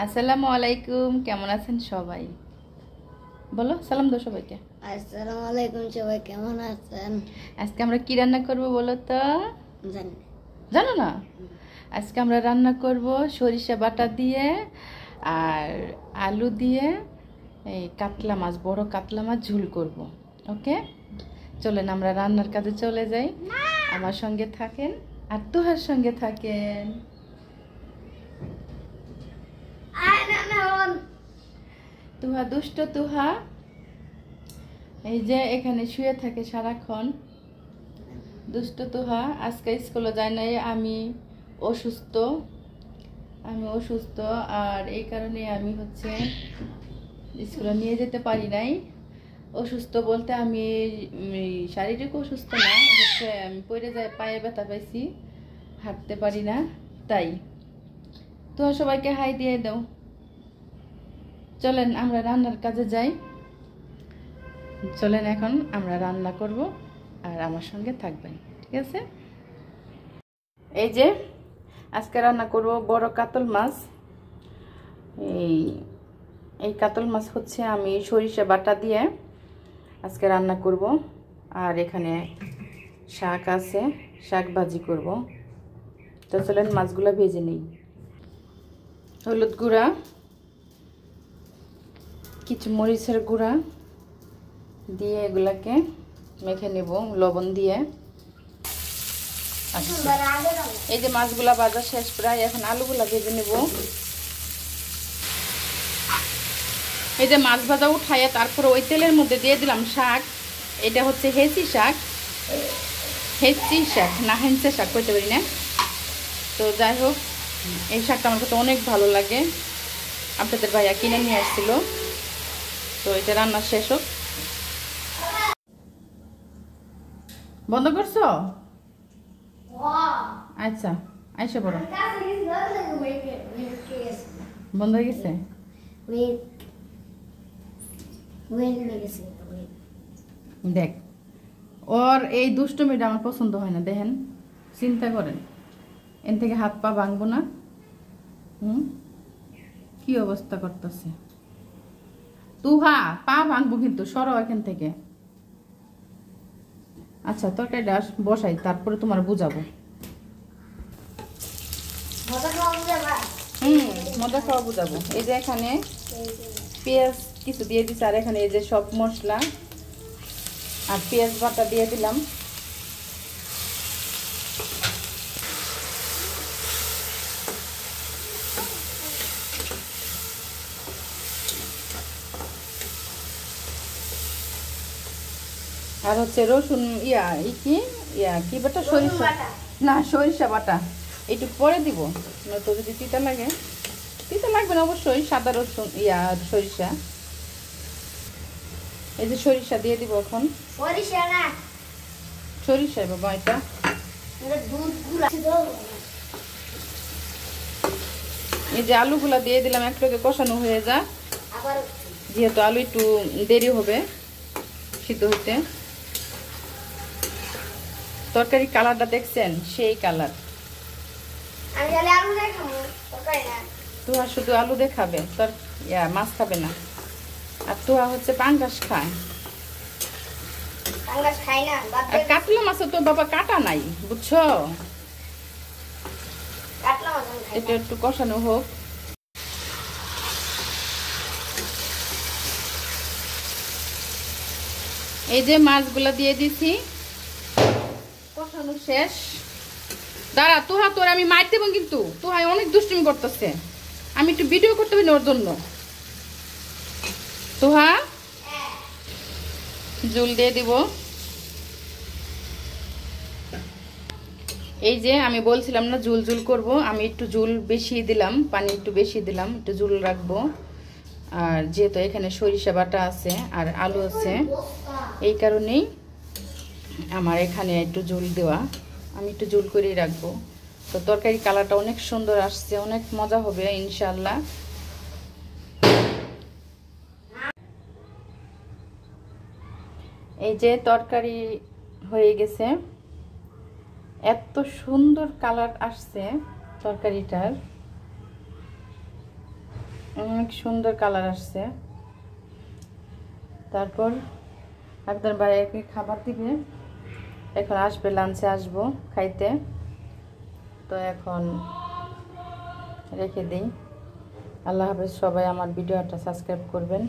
আসসালামু আলাইকুম, কেমন আছেন সবাই? বলো সালাম দাও সবাইকে। আসসালামু আলাইকুম সবাই, কেমন আছেন? আজকে আমরা কি রান্না করব বলো তো? জানি জানো না? আজকে আমরা রান্না করব সরিষা বাটা দিয়ে আর আলু দিয়ে এই কাতলা মাছ, বড় কাতলা মাছ ঝোল করব। ওকে, চলেন আমরা রান্নার কাজে চলে যাই। আমার সঙ্গে থাকেন আর তুহার সঙ্গে থাকেন। তুহা দুষ্ট তুহা এই যে এখানে শুয়ে থাকে সারাক্ষণ। দুষ্ট তুহা আজকে স্কুলে যায় নাই, আমি অসুস্থ। আর এই কারণে আমি হচ্ছে স্কুলে নিয়ে যেতে পারি নাই। অসুস্থ বলতে আমি শারীরিক অসুস্থ না, হচ্ছে আমি পড়ে যাই, পায়ে ব্যথা পাইছি, হাঁটতে পারি না। তাই তুহা সবাইকে হাই দিয়ে দাও। চলেন আমরা রান্নার কাজে যাই। চলেন এখন আমরা রান্না করব আর আমার সঙ্গে থাকবেন, ঠিক আছে? এই যে আজকে রান্না করব বড় কাতল মাছ। এই কাতল মাছ হচ্ছে আমি সরিষা বাটা দিয়ে আজকে রান্না করব। আর এখানে শাক আছে, শাক ভাজি করব। তো চলেন মাছগুলো ভেজে নিই। হলুদ গুঁড়া, কিছু মরিচের গুঁড়া দিয়ে এগুলাকে মেখে নেব লবণ দিয়ে। এই যে মাছগুলা ভাজা শেষ প্রায়, এখন আলুগুলা ভেজে নেব। এই যে মাছ ভাজা উঠাইয়া তারপরে ওই তেলের মধ্যে দিয়ে দিলাম শাক। এটা হচ্ছে হেঁচি শাক না হেঁচে শাক করতে পারি না। তো যাই হোক, এই শাকটা আমার কাছে অনেক ভালো লাগে। আপনাদের ভাইয়া কিনে নিয়ে আসছিল। তো এটা রান্না শেষ হোক। বন্ধ করছো? আচ্ছা আইসা পড়ো। বন্ধ হয়ে গেছে? দেখ, ওর এই দুষ্টমিটা আমার পছন্দ হয় না। দেখেন, চিন্তা করেন, এন থেকে হাত পা ভাঙবো না। কি অবস্থা করতেছে। তুহা পা ভাঙবো কিন্তু, সরো এখান থেকে। আচ্ছা তরকারিটা বসাই, তারপরে তোমার বুঝাবো। মজা খাওয়া বুঝাবো। এই যে এখানে পেঁয়াজ কিছু দিয়ে দিচ্ছি, আর এখানে এই যে সব মশলা আর পেঁয়াজ বাটা দিয়ে দিলাম। আর হচ্ছে রসুন কি বাটা, সরিষা না, সরিষা বাটা একটু পরে দিব, নয়তো যদি তিতা লাগে। তিতা লাগবে না অবশ্যই, সাদা রসুন সরিষা। এই যে সরিষা দিয়ে দিব এখন। সরিষা বাবা, এটা এই যে আলুগুলা দিয়ে দিলাম, একটুকে কষানো হয়ে যা, যেহেতু আলু একটু দেরি হবে সিদ্ধ হইতে। তরকারি কালারটা দেখছেন, সেই কালার। তুহা শুধু আলু দেখাবে, তোর মাছ খাবে না। আর তুহা হচ্ছে পাঙ্গাস খায়। আর কাতলা মাছ তো বাবা কাটা নাই, বুঝছো? এটা একটু কষানো হোক। এই যে মাছগুলা দিয়ে দিছি, কষানো শেষ। দাঁড়া তুহা, তোর আমি মার দেবো কিন্তু। তুহা অনেক দুষ্টুমি করতেছে, আমি একটু ভিডিও করতে পারি ওর জন্য। তুহা ঝোল দিয়ে দিব। এই যে আমি বলছিলাম না ঝুল ঝুল করবো, আমি একটু ঝুল বেশি দিলাম, পানি একটু বেশি দিলাম, একটু ঝুল রাখবো। আর যেহেতু এখানে সরিষা বাটা আছে আর আলু আছে, এই কারণেই আমার এখানে একটু ঝুল দেওয়া। আমি একটু ঝুল করেই রাখবো। তো তরকারি কালারটা অনেক সুন্দর আসছে, অনেক মজা হবে ইনশাল্লাহ। এই যে তরকারি হয়ে গেছে, এত সুন্দর কালার আসছে তরকারিটার। অনেক সুন্দর কালার আসছে। তারপর আপনার ভাইয়াকে খাবার দিবে, এখন আসবে, লাঞ্চে আসবো খাইতে। তো এখন রেখে দিই। আল্লাহ হাফেজ। সবাই আমার ভিডিওটা সাবস্ক্রাইব করবেন।